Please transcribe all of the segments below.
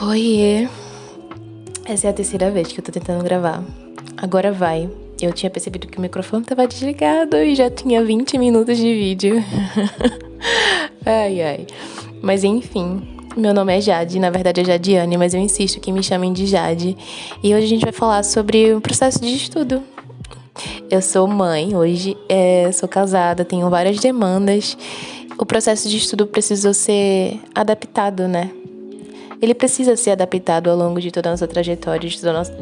Oiê, essa é a terceira vez que eu tô tentando gravar. Agora vai. Eu tinha percebido que o microfone tava desligado e já tinha 20 minutos de vídeo. Ai, ai. Mas enfim, meu nome é Jade, na verdade é Jadiane, mas eu insisto que me chamem de Jade. E hoje a gente vai falar sobre o processo de estudo. Eu sou mãe hoje, sou casada, tenho várias demandas. O processo de estudo precisou ser adaptado, né? Ele precisa ser adaptado ao longo de toda a nossa trajetória,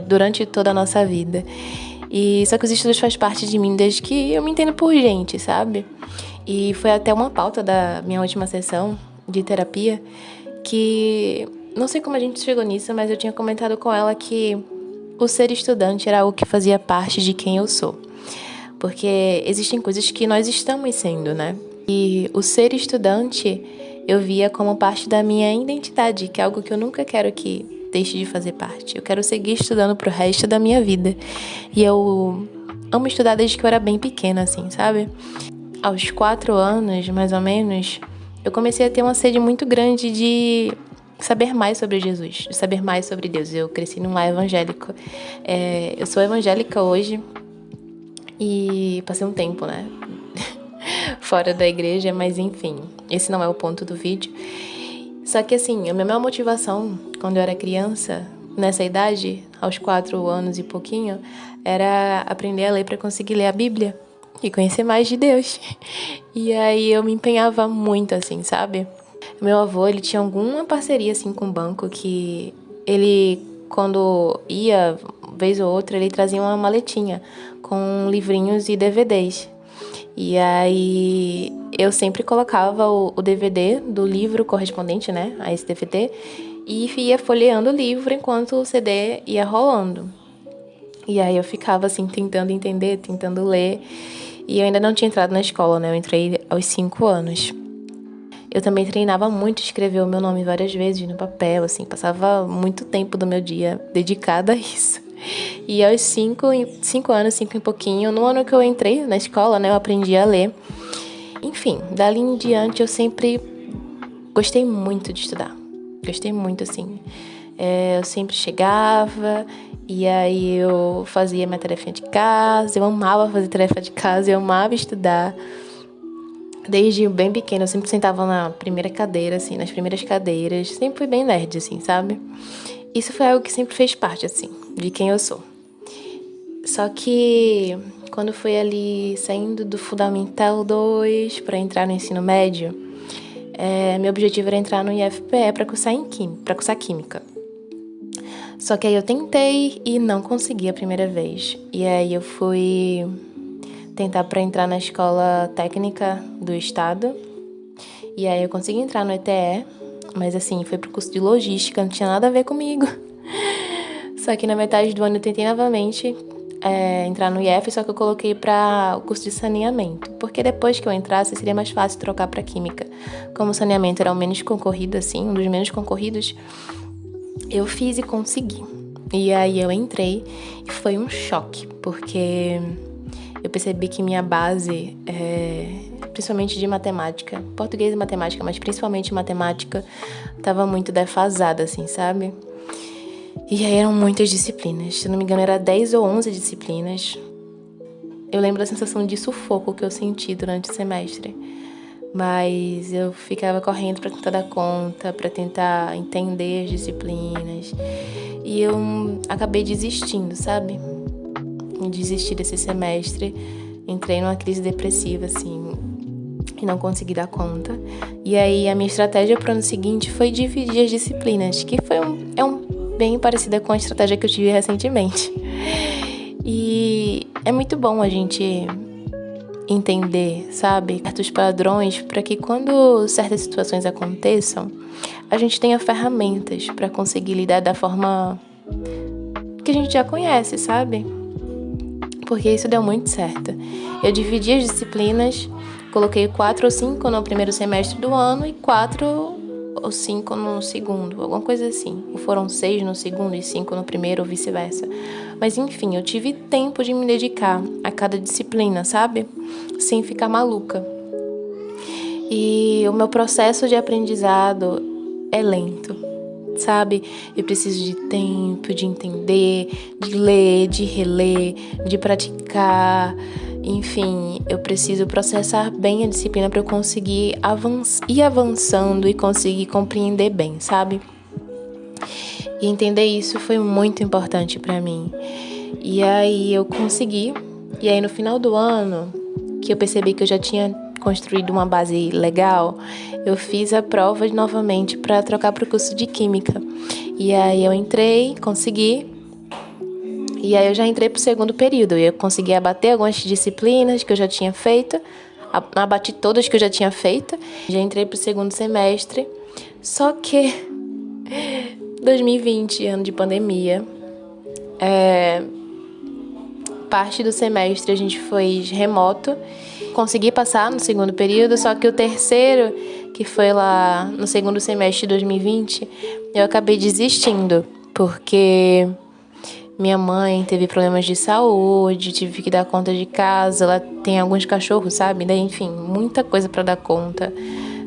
durante toda a nossa vida. E só que os estudos faz parte de mim desde que eu me entendo por gente, sabe? E foi até uma pauta da minha última sessão de terapia que não sei como a gente chegou nisso, mas eu tinha comentado com ela que o ser estudante era algo que fazia parte de quem eu sou. Porque existem coisas que nós estamos sendo, né? E o ser estudante eu via como parte da minha identidade, que é algo que eu nunca quero que deixe de fazer parte. Eu quero seguir estudando pro resto da minha vida. E eu amo estudar desde que eu era bem pequena, assim, sabe? Aos 4 anos, mais ou menos, eu comecei a ter uma sede muito grande de saber mais sobre Jesus, de saber mais sobre Deus. Eu cresci num lar evangélico. Eu sou evangélica hoje e passei um tempo, né? Fora da igreja, mas enfim, esse não é o ponto do vídeo. Só que assim, a minha maior motivação quando eu era criança, nessa idade, aos 4 anos e pouquinho, era aprender a ler para conseguir ler a Bíblia e conhecer mais de Deus. E aí eu me empenhava muito, assim, sabe? Meu avô, ele tinha alguma parceria assim com o banco que ele, quando ia, vez ou outra, ele trazia uma maletinha com livrinhos e DVDs. E aí eu sempre colocava o DVD do livro correspondente, né, a esse DVD, e ia folheando o livro enquanto o CD ia rolando. E aí eu ficava assim, tentando entender, tentando ler. E eu ainda não tinha entrado na escola, né, eu entrei aos 5 anos. Eu também treinava muito, escrever o meu nome várias vezes no papel, assim, passava muito tempo do meu dia dedicada a isso. E aos 5 anos, 5 e pouquinho, no ano que eu entrei na escola, né, eu aprendi a ler. Enfim, dali em diante eu sempre gostei muito de estudar. Gostei muito, assim. Eu sempre chegava e aí eu fazia minha tarefa de casa, eu amava fazer tarefa de casa, eu amava estudar. Desde bem pequena, eu sempre sentava na primeira cadeira, assim, nas primeiras cadeiras. Sempre fui bem nerd, assim, sabe? Isso foi algo que sempre fez parte, assim, de quem eu sou. Só que quando foi ali saindo do Fundamental 2 para entrar no ensino médio, meu objetivo era entrar no IFPE para cursar Química. Só que aí eu tentei e não consegui a primeira vez. E aí eu fui tentar para entrar na Escola Técnica do Estado. E aí eu consegui entrar no ETE, mas assim, foi pro curso de Logística, não tinha nada a ver comigo. Só que na metade do ano eu tentei novamente entrar no IF, só que eu coloquei para o curso de saneamento. Porque depois que eu entrasse, seria mais fácil trocar para Química. Como o saneamento era o menos concorrido, assim, um dos menos concorridos, eu fiz e consegui. E aí eu entrei e foi um choque, porque eu percebi que minha base, principalmente de matemática, português e matemática, mas principalmente matemática, estava muito defasada, assim, sabe? E aí eram muitas disciplinas. Se não me engano, era 10 ou 11 disciplinas. Eu lembro da sensação de sufoco que eu senti durante o semestre. Mas eu ficava correndo para tentar dar conta, para tentar entender as disciplinas. E eu acabei desistindo, sabe? Desisti desse semestre. Entrei numa crise depressiva, assim, e não consegui dar conta. E aí a minha estratégia para o ano seguinte foi dividir as disciplinas, que foi bem parecida com a estratégia que eu tive recentemente. E é muito bom a gente entender, sabe, certos padrões para que quando certas situações aconteçam, a gente tenha ferramentas para conseguir lidar da forma que a gente já conhece, sabe? Porque isso deu muito certo. Eu dividi as disciplinas, coloquei 4 ou 5 no primeiro semestre do ano e 4 ou 5 no segundo, alguma coisa assim. Ou foram 6 no segundo e 5 no primeiro, ou vice-versa. Mas enfim, eu tive tempo de me dedicar a cada disciplina, sabe? Sem ficar maluca. E o meu processo de aprendizado é lento. sabe? Eu preciso de tempo, de entender, de ler, de reler, de praticar. Enfim, eu preciso processar bem a disciplina para eu conseguir ir avançando e conseguir compreender bem, sabe? E entender isso foi muito importante para mim. E aí eu consegui. E aí no final do ano, que eu percebi que eu já tinha construído uma base legal, eu fiz a prova novamente para trocar para o curso de Química. E aí eu entrei, consegui. E aí eu já entrei pro segundo período. E eu consegui abater algumas disciplinas que eu já tinha feito. Abati todas que eu já tinha feito. Já entrei pro segundo semestre. Só que 2020, ano de pandemia, parte do semestre a gente foi remoto. Consegui passar no segundo período, só que o terceiro, que foi lá no segundo semestre de 2020, eu acabei desistindo, porque minha mãe teve problemas de saúde, tive que dar conta de casa, ela tem alguns cachorros, sabe? Daí, enfim, muita coisa pra dar conta,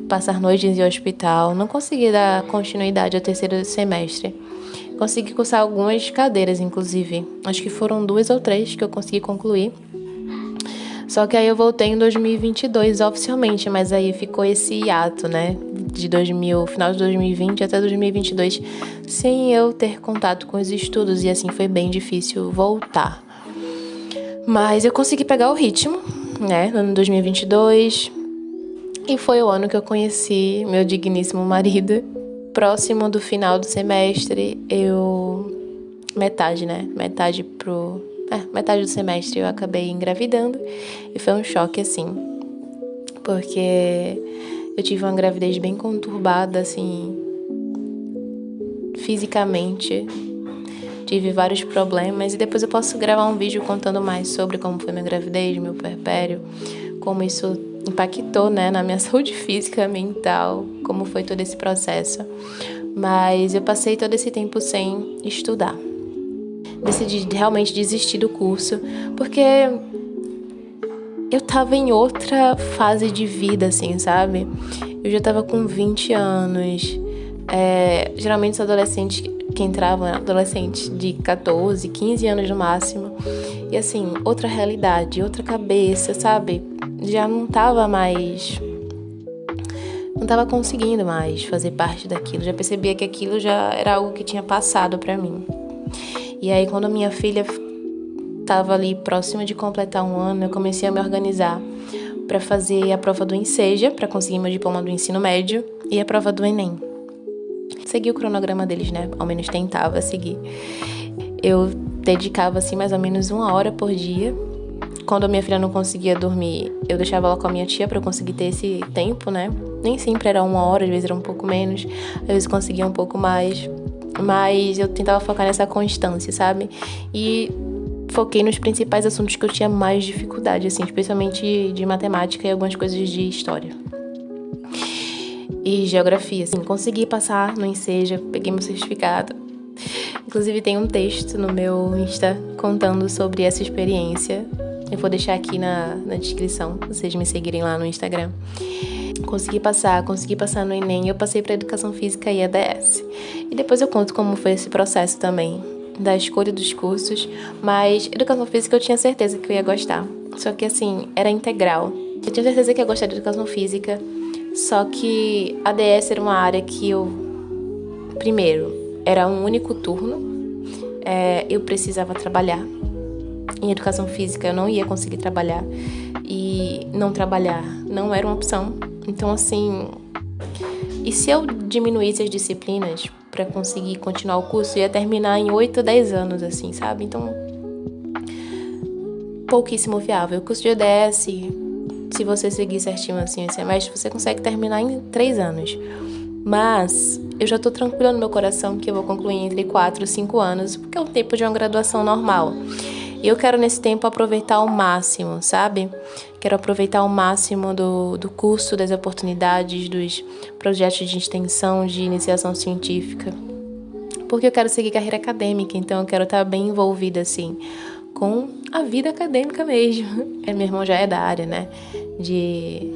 passar noites em hospital, não consegui dar continuidade ao terceiro semestre. Consegui cursar algumas cadeiras, inclusive. Acho que foram 2 ou 3 que eu consegui concluir. Só que aí eu voltei em 2022 oficialmente, mas aí ficou esse hiato, né? Final de 2020 até 2022, sem eu ter contato com os estudos, e assim foi bem difícil voltar. Mas eu consegui pegar o ritmo, né? No ano 2022, e foi o ano que eu conheci meu digníssimo marido. Próximo do final do semestre, metade do semestre eu acabei engravidando, e foi um choque, assim, porque eu tive uma gravidez bem conturbada, assim, fisicamente. Tive vários problemas, e depois eu posso gravar um vídeo contando mais sobre como foi minha gravidez, meu puerpério, como isso impactou, né, na minha saúde física, mental, como foi todo esse processo. Mas eu passei todo esse tempo sem estudar. Decidi realmente desistir do curso, porque eu tava em outra fase de vida, assim, sabe? Eu já tava com 20 anos. Geralmente os adolescentes que entravam eram adolescentes de 14, 15 anos no máximo. E assim, outra realidade, outra cabeça, sabe? Já não tava conseguindo mais fazer parte daquilo. Já percebia que aquilo já era algo que tinha passado pra mim. E aí, quando a minha filha estava ali próxima de completar 1 ano, eu comecei a me organizar para fazer a prova do Enseja, para conseguir meu diploma do ensino médio, e a prova do Enem. Segui o cronograma deles, né? Ao menos tentava seguir. Eu dedicava, assim, mais ou menos 1 hora por dia. Quando a minha filha não conseguia dormir, eu deixava ela com a minha tia para eu conseguir ter esse tempo, né? Nem sempre era 1 hora, às vezes era um pouco menos, às vezes conseguia um pouco mais. Mas eu tentava focar nessa constância, sabe? E foquei nos principais assuntos que eu tinha mais dificuldade, assim, especialmente de matemática e algumas coisas de história. E geografia, assim, consegui passar no Enseja, peguei meu certificado. Inclusive tem um texto no meu Insta contando sobre essa experiência. Eu vou deixar aqui na descrição, pra vocês me seguirem lá no Instagram. Consegui passar no Enem, eu passei para Educação Física e EDS. E depois eu conto como foi esse processo também, da escolha dos cursos, mas Educação Física eu tinha certeza que eu ia gostar. Só que assim, era integral. Eu tinha certeza que ia gostar de Educação Física, só que a EDS era uma área que primeiro, era um único turno, eu precisava trabalhar. Em Educação Física eu não ia conseguir trabalhar, e não trabalhar não era uma opção. Então, assim, e se eu diminuísse as disciplinas para conseguir continuar o curso, ia terminar em 8 ou 10 anos, assim, sabe? Então, pouquíssimo viável. O curso de EDS, se você seguir certinho, assim, esse semestre, você consegue terminar em 3 anos. Mas eu já tô tranquila no meu coração que eu vou concluir entre 4 e 5 anos, porque é o tempo de uma graduação normal. E eu quero, nesse tempo, aproveitar ao máximo, sabe? Quero aproveitar ao máximo do curso, das oportunidades, dos projetos de extensão, de iniciação científica. Porque eu quero seguir carreira acadêmica, então eu quero estar bem envolvida, assim, com a vida acadêmica mesmo. Meu irmão já é da área, né? De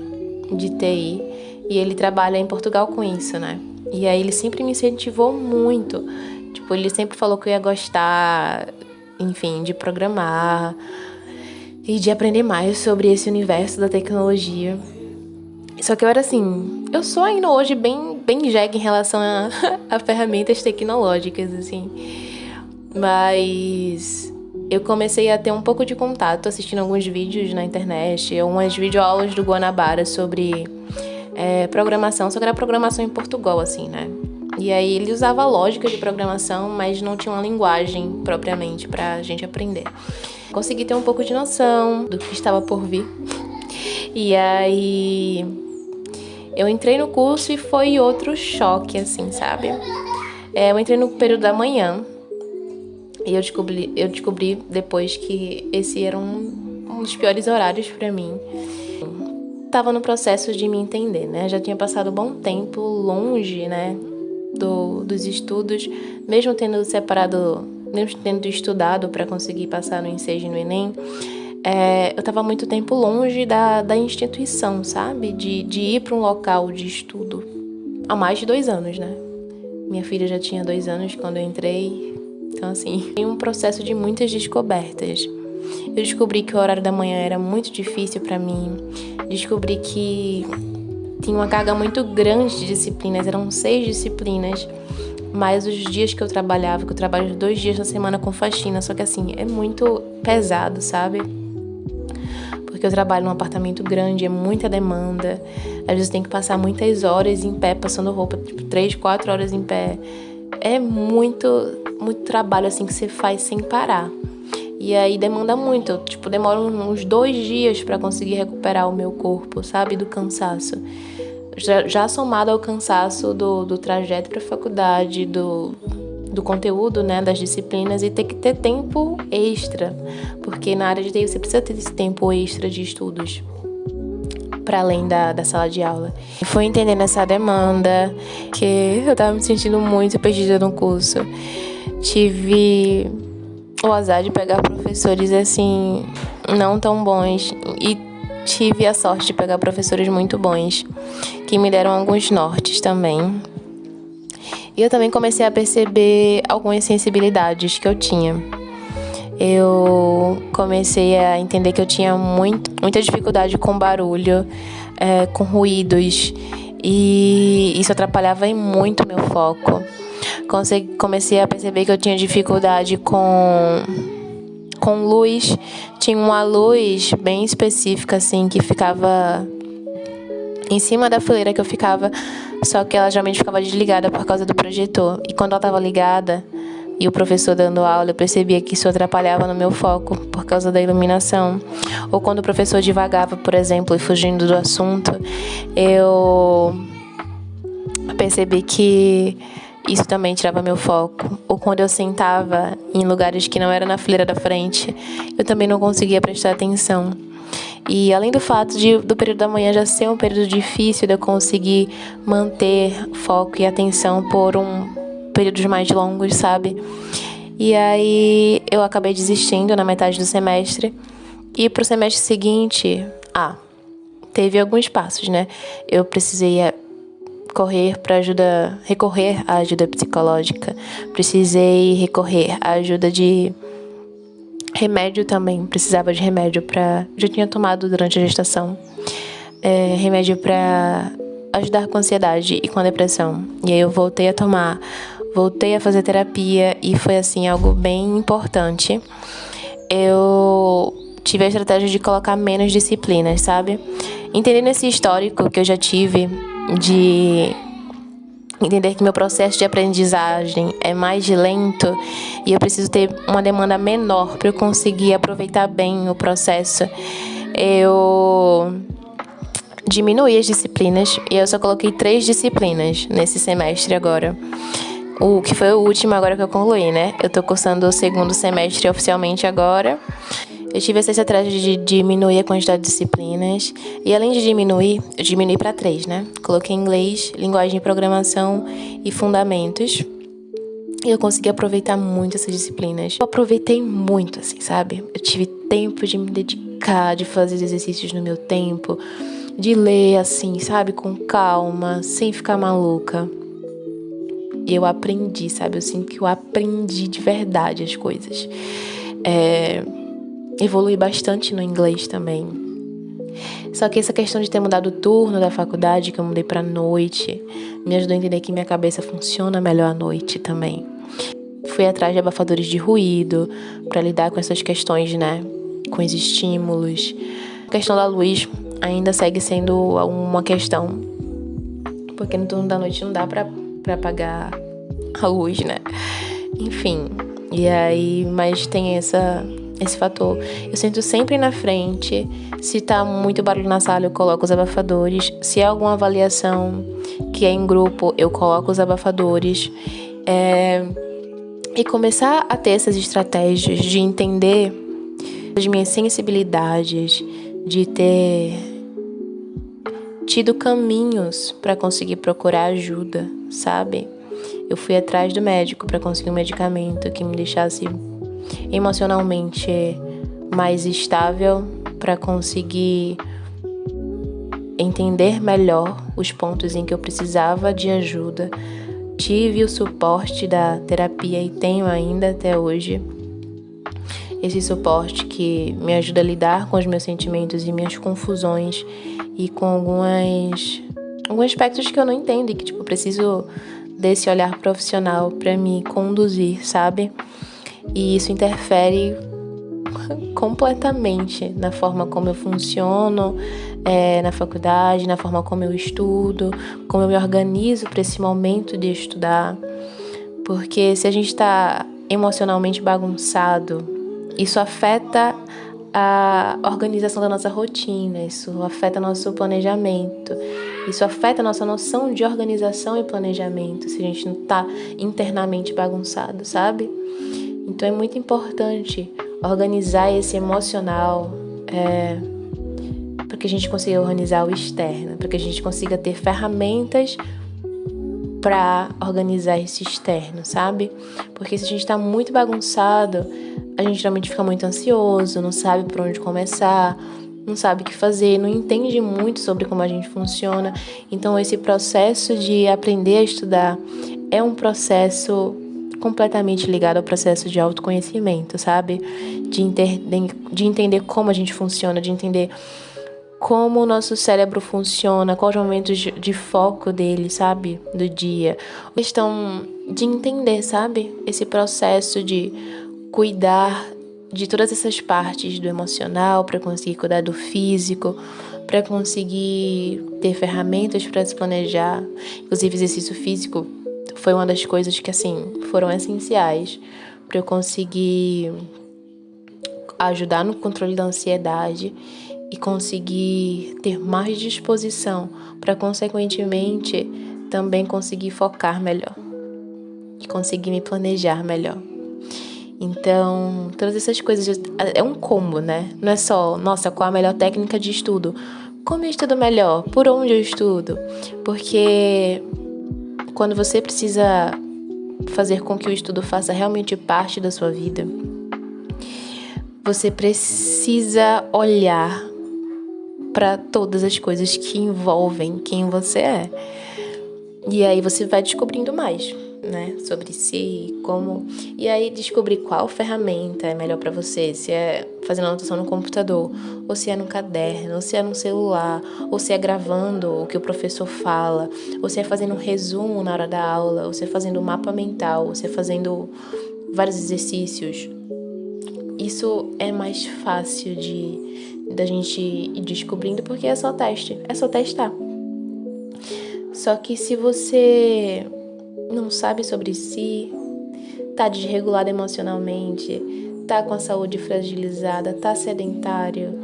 TI. E ele trabalha em Portugal com isso, né? E aí ele sempre me incentivou muito. Tipo, ele sempre falou que eu ia gostar, enfim, de programar e de aprender mais sobre esse universo da tecnologia. Só que eu era assim, eu sou ainda hoje bem jegue em relação a ferramentas tecnológicas, assim. Mas eu comecei a ter um pouco de contato assistindo alguns vídeos na internet, umas videoaulas do Guanabara sobre programação, só que era programação em Portugal, assim, né? E aí ele usava a lógica de programação, mas não tinha uma linguagem propriamente pra gente aprender. Consegui ter um pouco de noção do que estava por vir. E aí eu entrei no curso e foi outro choque, assim, sabe? Eu entrei no período da manhã e eu descobri depois que esse era um dos piores horários pra mim. Tava no processo de me entender, né? Já tinha passado um bom tempo longe, né, dos estudos, mesmo tendo estudado para conseguir passar no Ensejo e no Enem. Eu tava muito tempo longe da instituição, sabe? De ir para um local de estudo. Há mais de 2 anos, né? Minha filha já tinha 2 anos quando eu entrei. Então, assim, foi um processo de muitas descobertas. Eu descobri que o horário da manhã era muito difícil para mim. Descobri que tinha uma carga muito grande de disciplinas. Eram 6 disciplinas. Mas os dias que eu trabalhava, que eu trabalho 2 dias na semana com faxina. Só que, assim, é muito pesado, sabe? Porque eu trabalho num apartamento grande, é muita demanda. Às vezes tem que passar muitas horas em pé, passando roupa, tipo 3, 4 horas em pé. É muito trabalho, assim, que você faz sem parar. E aí demanda muito, eu, tipo, demoro uns 2 dias pra conseguir recuperar o meu corpo, sabe, do cansaço. Já somado ao cansaço do trajeto pra faculdade, do conteúdo, né, das disciplinas, e ter que ter tempo extra, porque na área de TI você precisa ter esse tempo extra de estudos para além da sala de aula. E fui entendendo essa demanda, que eu tava me sentindo muito perdida no curso. Tive o azar de pegar professores, assim, não tão bons, e tive a sorte de pegar professores muito bons, que me deram alguns nortes também. E eu também comecei a perceber algumas sensibilidades que eu tinha. Eu comecei a entender que eu tinha muita dificuldade com barulho, com ruídos, e isso atrapalhava muito meu foco. Comecei a perceber que eu tinha dificuldade com luz. Tinha uma luz bem específica, assim, que ficava em cima da fileira que eu ficava, só que ela geralmente ficava desligada por causa do projetor. E quando ela estava ligada e o professor dando aula, eu percebia que isso atrapalhava no meu foco por causa da iluminação. Ou quando o professor divagava, por exemplo, e fugindo do assunto, eu percebi que isso também tirava meu foco. Ou quando eu sentava em lugares que não era na fileira da frente, eu também não conseguia prestar atenção. E além do fato do período da manhã já ser um período difícil de eu conseguir manter foco e atenção por períodos mais longos, sabe? E aí eu acabei desistindo na metade do semestre. E pro semestre seguinte, teve alguns passos, né? Eu precisei recorrer à ajuda psicológica. Precisei recorrer à ajuda de remédio também. Precisava de remédio já tinha tomado durante a gestação. Remédio para ajudar com a ansiedade e com a depressão. E aí eu voltei a fazer terapia e foi, assim, algo bem importante. Eu tive a estratégia de colocar menos disciplinas, sabe? Entendendo esse histórico que eu já tive de entender que meu processo de aprendizagem é mais lento e eu preciso ter uma demanda menor para eu conseguir aproveitar bem o processo, eu diminuí as disciplinas e eu só coloquei 3 disciplinas nesse semestre agora. O que foi o último agora que eu concluí, né? Eu tô cursando o 2º semestre oficialmente agora. Eu tive essa estratégia de diminuir a quantidade de disciplinas. E além de diminuir, eu diminui para 3, né? Coloquei inglês, linguagem de programação e fundamentos. E eu consegui aproveitar muito essas disciplinas. Eu aproveitei muito, assim, sabe? Eu tive tempo de me dedicar, de fazer exercícios no meu tempo, de ler, assim, sabe? Com calma, sem ficar maluca. eu aprendi, sabe? Eu sinto que eu aprendi de verdade as coisas. Evolui bastante no inglês também. Só que essa questão de ter mudado o turno da faculdade, que eu mudei pra noite, me ajudou a entender que minha cabeça funciona melhor à noite também. Fui atrás de abafadores de ruído pra lidar com essas questões, né? Com os estímulos. A questão da luz ainda segue sendo uma questão, porque no turno da noite não dá pra apagar a luz, né? Enfim, e aí, mas tem esse fator. Eu sento sempre na frente. Se tá muito barulho na sala, eu coloco os abafadores. Se é alguma avaliação que é em grupo, eu coloco os abafadores. E começar a ter essas estratégias de entender as minhas sensibilidades, de ter tido caminhos para conseguir procurar ajuda, sabe? Eu fui atrás do médico para conseguir um medicamento que me deixasse emocionalmente mais estável, para conseguir entender melhor os pontos em que eu precisava de ajuda. Tive o suporte da terapia e tenho ainda até hoje esse suporte que me ajuda a lidar com os meus sentimentos e minhas confusões e com alguns aspectos que eu não entendo e que eu preciso desse olhar profissional para me conduzir, sabe? E isso interfere completamente na forma como eu funciono na faculdade, na forma como eu estudo, como eu me organizo para esse momento de estudar. Porque se a gente está emocionalmente bagunçado, isso afeta a organização da nossa rotina, isso afeta nosso planejamento, isso afeta a nossa noção de organização e planejamento, se a gente não está internamente bagunçado, sabe? Então é muito importante organizar esse emocional para que a gente consiga organizar o externo, para que a gente consiga ter ferramentas para organizar esse externo, sabe? Porque se a gente está muito bagunçado, a gente realmente fica muito ansioso, não sabe por onde começar, não sabe o que fazer, não entende muito sobre como a gente funciona. Então esse processo de aprender a estudar é um processo completamente ligado ao processo de autoconhecimento, sabe? De entender como a gente funciona, de entender como o nosso cérebro funciona, quais os momentos de foco dele, sabe? Do dia. A questão de entender, sabe? Esse processo de cuidar de todas essas partes do emocional para conseguir cuidar do físico, para conseguir ter ferramentas para se planejar. Inclusive, exercício físico foi uma das coisas que, foram essenciais para eu conseguir ajudar no controle da ansiedade e conseguir ter mais disposição para, consequentemente, também conseguir focar melhor e conseguir me planejar melhor. Então, todas essas coisas é um combo, né? Não é só, nossa, qual a melhor técnica de estudo? Como eu estudo melhor? Por onde eu estudo? Porque quando você precisa fazer com que o estudo faça realmente parte da sua vida, você precisa olhar para todas as coisas que envolvem quem você é. E aí você vai descobrindo mais, né, sobre si, como... E aí descobrir qual ferramenta é melhor para você, se é fazendo anotação no computador, ou se é no caderno, ou se é no celular, ou se é gravando o que o professor fala, ou se é fazendo um resumo na hora da aula, ou se é fazendo um mapa mental, ou se é fazendo vários exercícios. Isso é mais fácil da gente ir descobrindo, porque é só teste, é só testar. Só que se você não sabe sobre si, tá desregulado emocionalmente, tá com a saúde fragilizada, tá sedentário,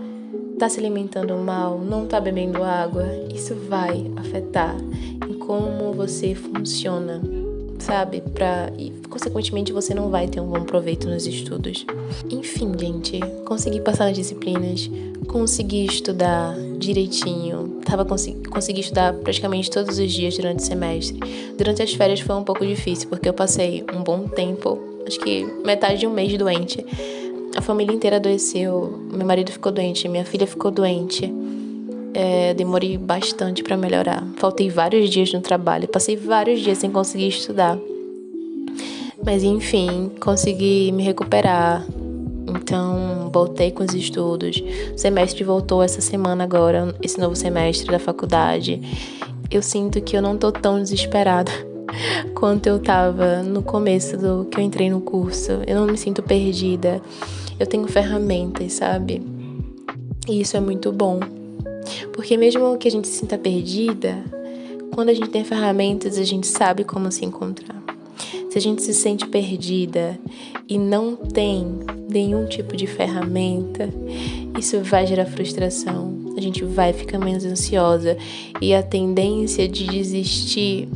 tá se alimentando mal, não tá bebendo água, isso vai afetar em como você funciona, sabe? E, consequentemente, você não vai ter um bom proveito nos estudos. Enfim, gente, consegui passar nas disciplinas, consegui estudar direitinho, consegui estudar praticamente todos os dias durante o semestre. Durante as férias foi um pouco difícil, porque eu passei um bom tempo, acho que metade de um mês doente. A família inteira adoeceu, meu marido ficou doente, minha filha ficou doente. Demorei bastante para melhorar. Faltei vários dias no trabalho, passei vários dias sem conseguir estudar. Mas enfim, consegui me recuperar. Então, voltei com os estudos. O semestre voltou essa semana agora, esse novo semestre da faculdade. Eu sinto que eu não tô tão desesperada quanto eu tava no começo do que eu entrei no curso. Eu não me sinto perdida. Eu tenho ferramentas, sabe? E isso é muito bom. Porque mesmo que a gente se sinta perdida, quando a gente tem ferramentas, a gente sabe como se encontrar. Se a gente se sente perdida e não tem nenhum tipo de ferramenta, isso vai gerar frustração. A gente vai ficar menos ansiosa e a tendência de desistir,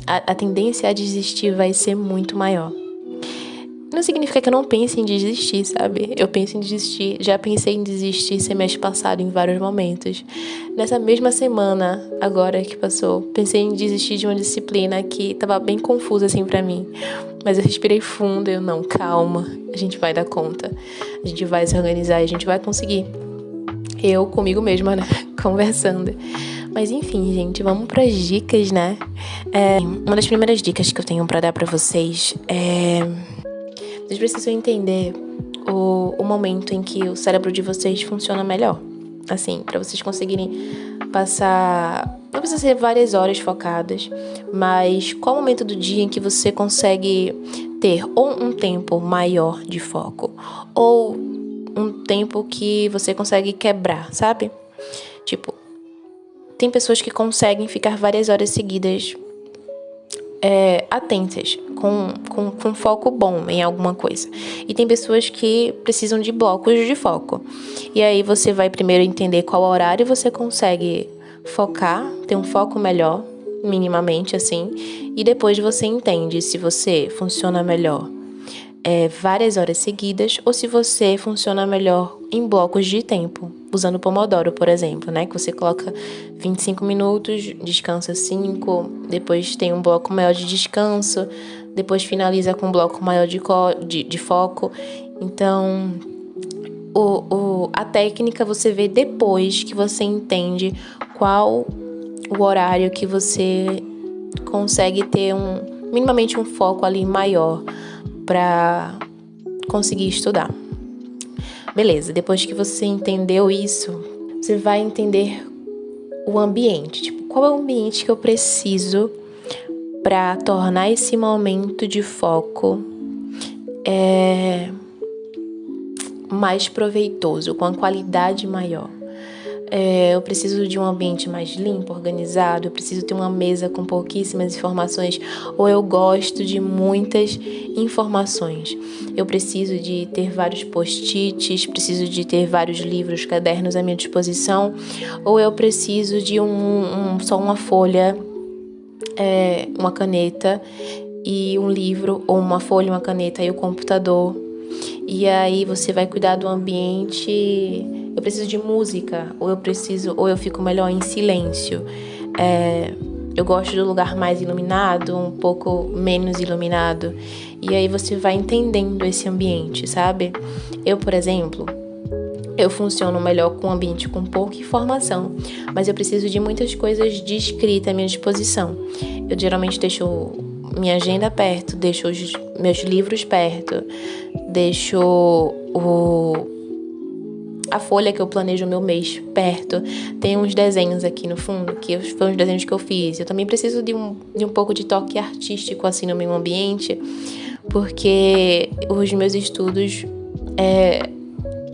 a tendência a desistir vai ser muito maior. Não significa que eu não pense em desistir, sabe? Eu penso em desistir, já pensei em desistir semestre passado em vários momentos. Nessa mesma semana, agora que passou, pensei em desistir de uma disciplina que tava bem confusa assim pra mim. Mas eu respirei fundo e eu, não, calma, a gente vai dar conta. A gente vai se organizar e a gente vai conseguir. Eu comigo mesma, né? Conversando. Mas enfim, gente, vamos pras dicas, né? Uma das primeiras dicas que eu tenho pra dar pra vocês é... Vocês precisam entender o momento em que o cérebro de vocês funciona melhor. Assim, para vocês conseguirem passar... Não precisa ser várias horas focadas, mas qual o momento do dia em que você consegue ter ou um tempo maior de foco, ou um tempo que você consegue quebrar, sabe? Tipo, tem pessoas que conseguem ficar várias horas seguidas atentas, com foco bom em alguma coisa. E tem pessoas que precisam de blocos de foco. E aí você vai primeiro entender qual horário você consegue focar, ter um foco melhor, minimamente assim, e depois você entende se você funciona melhor várias horas seguidas ou se você funciona melhor em blocos de tempo, usando o Pomodoro, por exemplo, né? Que você coloca 25 minutos, descansa 5, depois tem um bloco maior de descanso, depois finaliza com um bloco maior de foco. Então, a técnica você vê depois que você entende qual o horário que você consegue ter minimamente um foco ali maior para conseguir estudar. Beleza, depois que você entendeu isso, você vai entender o ambiente. Tipo, qual é o ambiente que eu preciso para tornar esse momento de foco mais proveitoso, com a qualidade maior. Eu preciso de um ambiente mais limpo, organizado, eu preciso ter uma mesa com pouquíssimas informações, ou eu gosto de muitas informações. Eu preciso de ter vários post-its, preciso de ter vários livros, cadernos à minha disposição, ou eu preciso de só uma folha, uma caneta e um livro, ou uma folha, uma caneta e o computador. E aí você vai cuidar do ambiente. Eu preciso de música, ou eu fico melhor em silêncio. Eu gosto do lugar mais iluminado, um pouco menos iluminado. E aí você vai entendendo esse ambiente, sabe? Eu, por exemplo, eu funciono melhor com um ambiente com pouca informação, mas eu preciso de muitas coisas de escrita à minha disposição. Eu geralmente deixo minha agenda perto, deixo os meus livros perto, deixo a folha que eu planejo o meu mês perto. Tem uns desenhos aqui no fundo, que foram os desenhos que eu fiz. Eu também preciso de um pouco de toque artístico assim no meu ambiente, porque os meus estudos,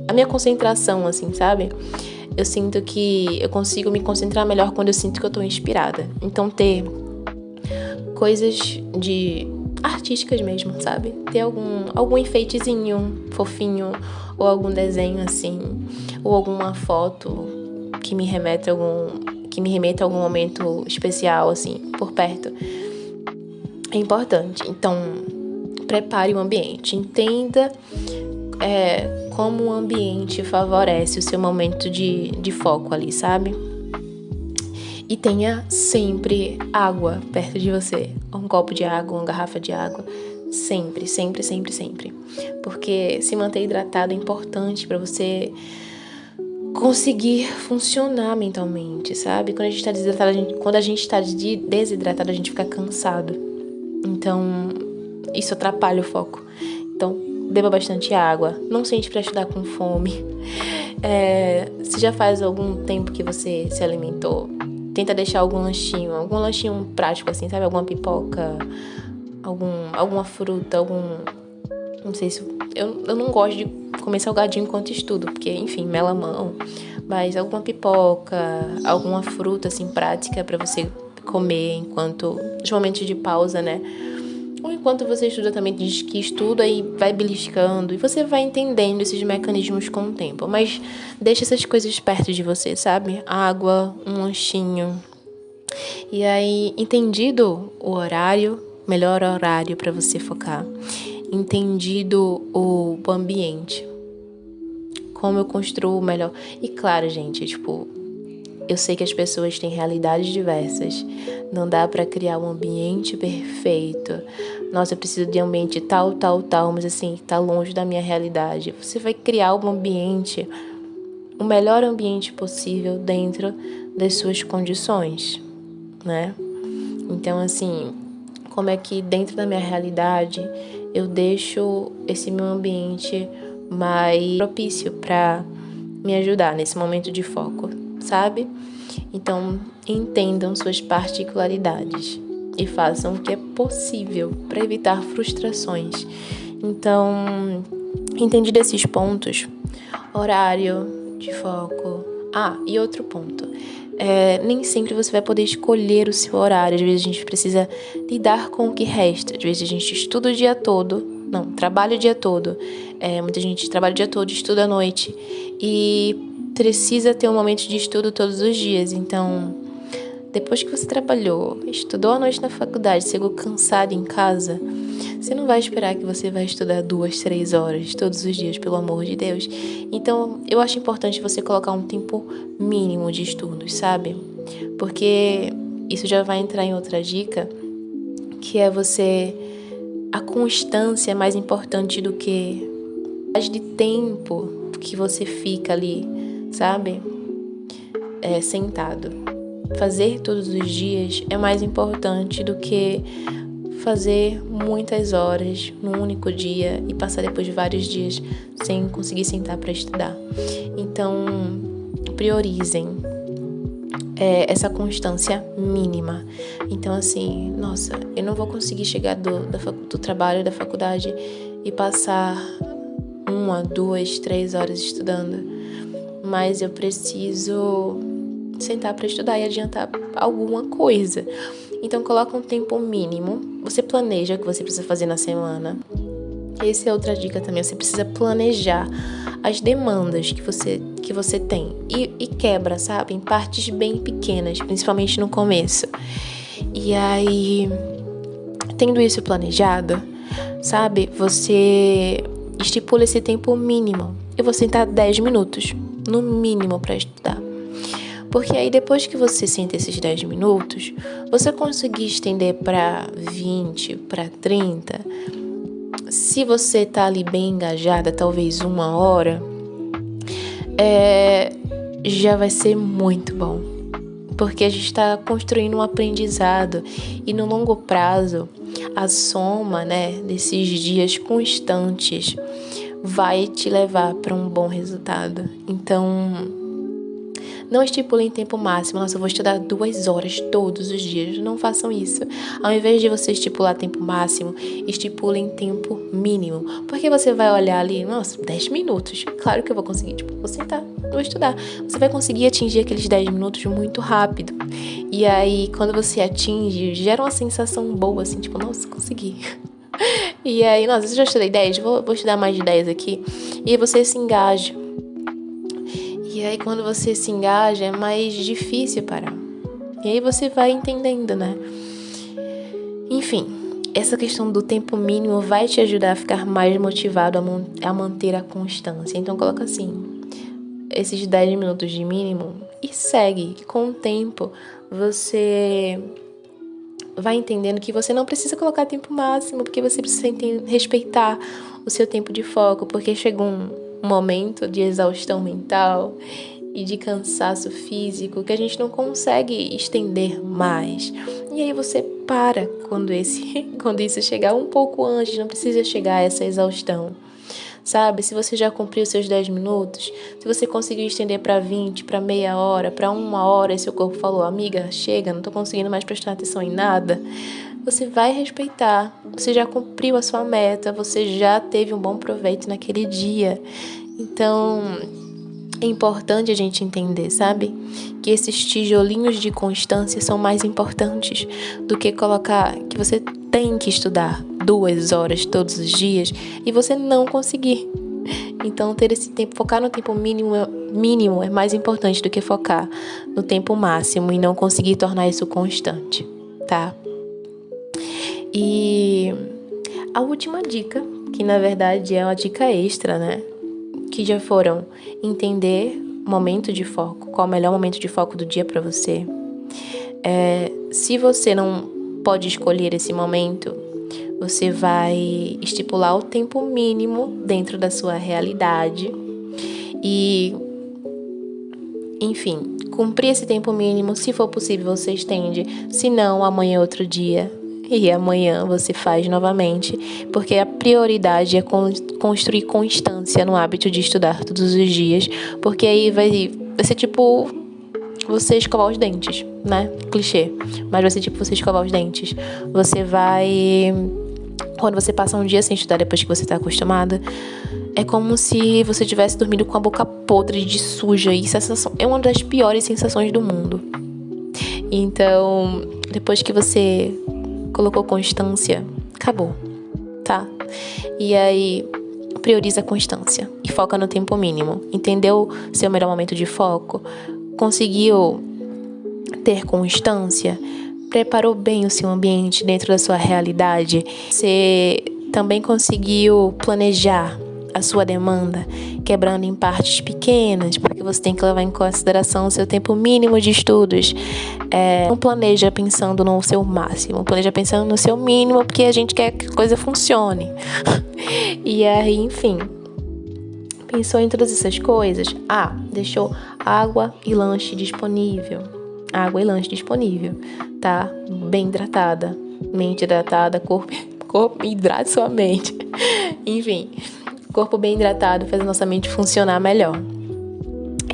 a minha concentração, assim, sabe? Eu sinto que eu consigo me concentrar melhor quando eu sinto que eu tô inspirada. Então ter coisas artísticas mesmo, sabe? Ter algum enfeitezinho fofinho, ou algum desenho assim, ou alguma foto que me remeta a algum momento especial assim, por perto. É importante. Então, prepare o ambiente, entenda como o ambiente favorece o seu momento de foco ali, sabe? E tenha sempre água perto de você. Um copo de água, uma garrafa de água. Sempre, sempre, sempre, sempre. Porque se manter hidratado é importante para você conseguir funcionar mentalmente, sabe? Quando a gente tá desidratado, desidratado, a gente fica cansado. Então, isso atrapalha o foco. Então, beba bastante água, não sente para estudar com fome. Se já faz algum tempo que você se alimentou, tenta deixar algum lanchinho prático assim, sabe? Alguma pipoca, alguma fruta, não sei se... Eu não gosto de comer salgadinho enquanto estudo, porque, enfim, mela a mão. Mas alguma pipoca, alguma fruta, assim, prática pra você comer enquanto... Nos momentos de pausa, né? Ou enquanto você estuda também, diz que estuda e vai beliscando. E você vai entendendo esses mecanismos com o tempo. Mas deixa essas coisas perto de você, sabe? Água, um lanchinho. E aí, entendido o horário, melhor horário pra você focar. Entendido o ambiente, como eu construo melhor. E claro, gente, eu sei que as pessoas têm realidades diversas, não dá pra criar um ambiente perfeito. Nossa, eu preciso de ambiente tal, mas assim, tá longe da minha realidade. Você vai criar um ambiente, o melhor ambiente possível dentro das suas condições, né? Então, assim, como é que dentro da minha realidade eu deixo esse meu ambiente mais propício para me ajudar nesse momento de foco, sabe? Então, entendam suas particularidades e façam o que é possível para evitar frustrações. Então, entendido esses pontos, horário de foco. E outro ponto. Nem sempre você vai poder escolher o seu horário. Às vezes a gente precisa lidar com o que resta. Às vezes a gente estuda o dia todo. Não, trabalha o dia todo. Muita gente trabalha o dia todo, estuda à noite. E precisa ter um momento de estudo todos os dias. Então, depois que você trabalhou, estudou à noite na faculdade, chegou cansado em casa, você não vai esperar que você vai estudar 2, 3 horas todos os dias, pelo amor de Deus. Então, eu acho importante você colocar um tempo mínimo de estudos, sabe? Porque isso já vai entrar em outra dica, que é a constância é mais importante do que a de tempo que você fica ali, sabe? Sentado. Fazer todos os dias é mais importante do que fazer muitas horas num único dia e passar depois de vários dias sem conseguir sentar para estudar. Então, priorizem essa constância mínima. Então, assim, nossa, eu não vou conseguir chegar do trabalho, da faculdade e passar 1, 2, 3 horas estudando, mas eu preciso sentar para estudar e adiantar alguma coisa. Então, coloca um tempo mínimo. Você planeja o que você precisa fazer na semana. Essa é outra dica também. Você precisa planejar as demandas que você tem. E quebra, sabe? Em partes bem pequenas, principalmente no começo. E aí, tendo isso planejado, sabe? Você estipula esse tempo mínimo. Eu vou sentar 10 minutos, no mínimo, para estudar. Porque aí depois que você senta esses 10 minutos, você conseguir estender para 20, para 30, se você tá ali bem engajada, talvez 1 hora, já vai ser muito bom. Porque a gente está construindo um aprendizado e no longo prazo, a soma, desses dias constantes vai te levar para um bom resultado. Então, não estipulem tempo máximo. Nossa, eu vou estudar 2 horas todos os dias. Não façam isso. Ao invés de você estipular tempo máximo, estipulem tempo mínimo. Porque você vai olhar ali, nossa, 10 minutos. Claro que eu vou conseguir. Vou sentar, vou estudar. Você vai conseguir atingir aqueles 10 minutos muito rápido. E aí, quando você atinge, gera uma sensação boa, assim, nossa, consegui. E aí, nossa, eu já estudei 10, vou estudar mais de 10 aqui. E aí você se engaja. E aí, quando você se engaja, é mais difícil parar. E aí você vai entendendo, né? Enfim, essa questão do tempo mínimo vai te ajudar a ficar mais motivado a manter a constância. Então, coloca assim, esses 10 minutos de mínimo e segue. Com o tempo, você vai entendendo que você não precisa colocar tempo máximo, porque você precisa respeitar o seu tempo de foco, porque chega um momento de exaustão mental e de cansaço físico que a gente não consegue estender mais. E aí você para quando isso chegar um pouco antes, não precisa chegar a essa exaustão. Sabe, se você já cumpriu seus 10 minutos, se você conseguiu estender para 20, para meia hora, para 1 hora, e seu corpo falou, amiga, chega, não tô conseguindo mais prestar atenção em nada, você vai respeitar. Você já cumpriu a sua meta, você já teve um bom proveito naquele dia. Então, é importante a gente entender, sabe? Que esses tijolinhos de constância são mais importantes do que colocar que você tem que estudar 2 horas todos os dias e você não conseguir. Então, ter esse tempo, focar no tempo mínimo é mais importante do que focar no tempo máximo e não conseguir tornar isso constante, tá? E a última dica, que na verdade é uma dica extra, né? Que já foram entender momento de foco, qual é o melhor momento de foco do dia para você. Se você não pode escolher esse momento, você vai estipular o tempo mínimo dentro da sua realidade e, enfim, cumprir esse tempo mínimo. Se for possível, você estende. Se não, amanhã é outro dia. E amanhã você faz novamente, porque a prioridade é construir constância no hábito de estudar todos os dias, porque aí vai ser tipo você escovar os dentes, né? Clichê. Mas vai ser tipo você escovar os dentes. Você vai... Quando você passa um dia sem estudar depois que você tá acostumada, é como se você tivesse dormido com a boca podre de suja. E é uma das piores sensações do mundo. Então, depois que você colocou constância, acabou, tá? E aí, prioriza a constância e foca no tempo mínimo. Entendeu seu melhor momento de foco? Conseguiu ter constância? Preparou bem o seu ambiente dentro da sua realidade? Você também conseguiu planejar a sua demanda, quebrando em partes pequenas, porque você tem que levar em consideração o seu tempo mínimo de estudos. Não planeja pensando no seu máximo, planeja pensando no seu mínimo, porque a gente quer que a coisa funcione. E aí, enfim, pensou em todas essas coisas? Deixou água e lanche disponível. Água e lanche disponível, tá? Bem hidratada, mente hidratada, corpo hidrata sua mente. Enfim, corpo bem hidratado faz a nossa mente funcionar melhor.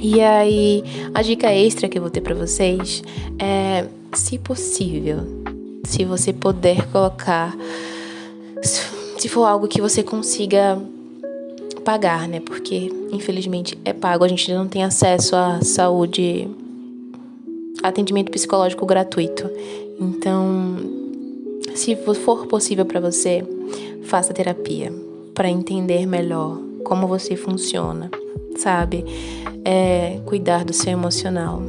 E aí, a dica extra que eu vou ter pra vocês é, se possível, se você puder colocar, se for algo que você consiga pagar, né? Porque, infelizmente, é pago. A gente não tem acesso à saúde, atendimento psicológico gratuito. Então, se for possível pra você, faça terapia para entender melhor como você funciona, sabe? Cuidar do seu emocional.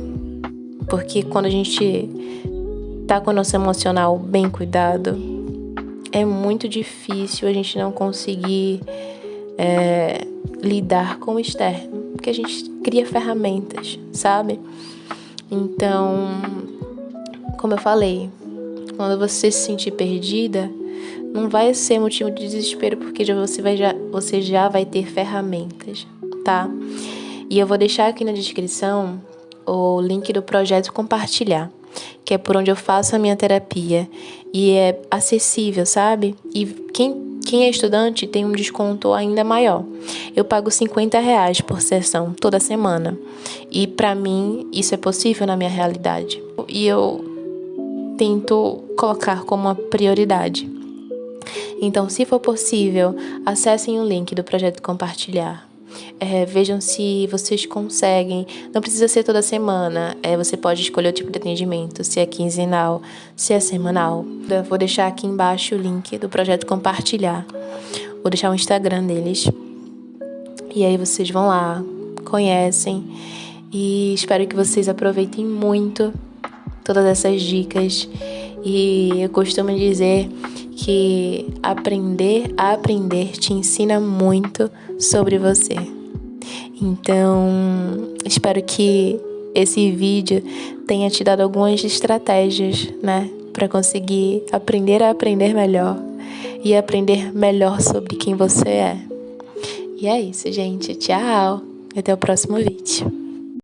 Porque quando a gente tá com o nosso emocional bem cuidado, é muito difícil a gente não conseguir lidar com o externo. Porque a gente cria ferramentas, sabe? Então, como eu falei, quando você se sentir perdida, não vai ser motivo de desespero, porque você já vai ter ferramentas, tá? E eu vou deixar aqui na descrição o link do projeto Compartilhar, que é por onde eu faço a minha terapia. E é acessível, sabe? E quem é estudante tem um desconto ainda maior. Eu pago R$50 por sessão, toda semana. E pra mim, isso é possível na minha realidade. E eu tento colocar como uma prioridade. Então, se for possível, acessem o link do projeto Compartilhar. Vejam se vocês conseguem. Não precisa ser toda semana. Você pode escolher o tipo de atendimento, se é quinzenal, se é semanal. Eu vou deixar aqui embaixo o link do projeto Compartilhar. Vou deixar o Instagram deles. E aí vocês vão lá, conhecem. E espero que vocês aproveitem muito todas essas dicas. E eu costumo dizer que aprender a aprender te ensina muito sobre você. Então, espero que esse vídeo tenha te dado algumas estratégias, né, para conseguir aprender a aprender melhor e aprender melhor sobre quem você é. E é isso, gente. Tchau! Até o próximo vídeo.